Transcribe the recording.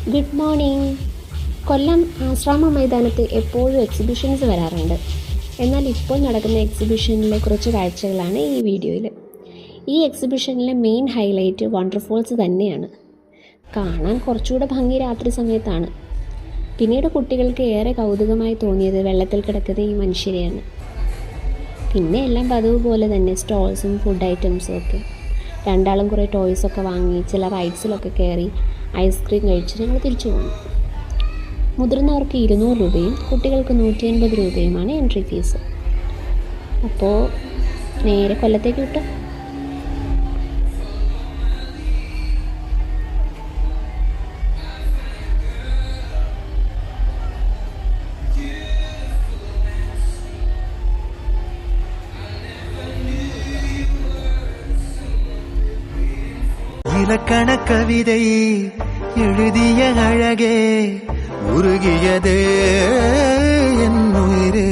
Good morning. കൊല്ലം ആശ്രാമ മൈതാനത്ത് എപ്പോഴും exhibitions വരാറുണ്ട്. എന്നാൽ ഇപ്പോൾ നടക്കുന്ന എക്സിബിഷനിലെ കുറച്ച് കാഴ്ചകളാണ് ഈ വീഡിയോയിൽ. ഈ എക്സിബിഷനിലെ മെയിൻ ഹൈലൈറ്റ് വാട്ടർഫോൾസ് തന്നെയാണ്. കാണാൻ കുറച്ചുകൂടെ ഭംഗി രാത്രി സമയത്താണ്. പിന്നീട് കുട്ടികൾക്ക് ഏറെ കൗതുകമായി തോന്നിയത് വെള്ളത്തിൽ കിടക്കുന്ന ഈ മനുഷ്യരെയാണ്. പിന്നെ എല്ലാം പതിവ് പോലെ തന്നെ സ്റ്റോൾസും ഫുഡ് ഐറ്റംസും ഒക്കെ. രണ്ടാളും കുറേ ടോയ്സൊക്കെ വാങ്ങി ചില റൈഡ്സിലൊക്കെ കയറി ഐസ്ക്രീം കഴിച്ച് ഞങ്ങൾ തിരിച്ചു പോകുന്നു. മുതിർന്നവർക്ക് 200 രൂപയും കുട്ടികൾക്ക് 150 രൂപയുമാണ് എൻട്രി ഫീസ്. അപ്പോൾ നേരെ കൊല്ലത്തേക്ക് വിട്ടു. இலக்கண கவிதை எழுதிய அழகே உருகியது என் உயிரே.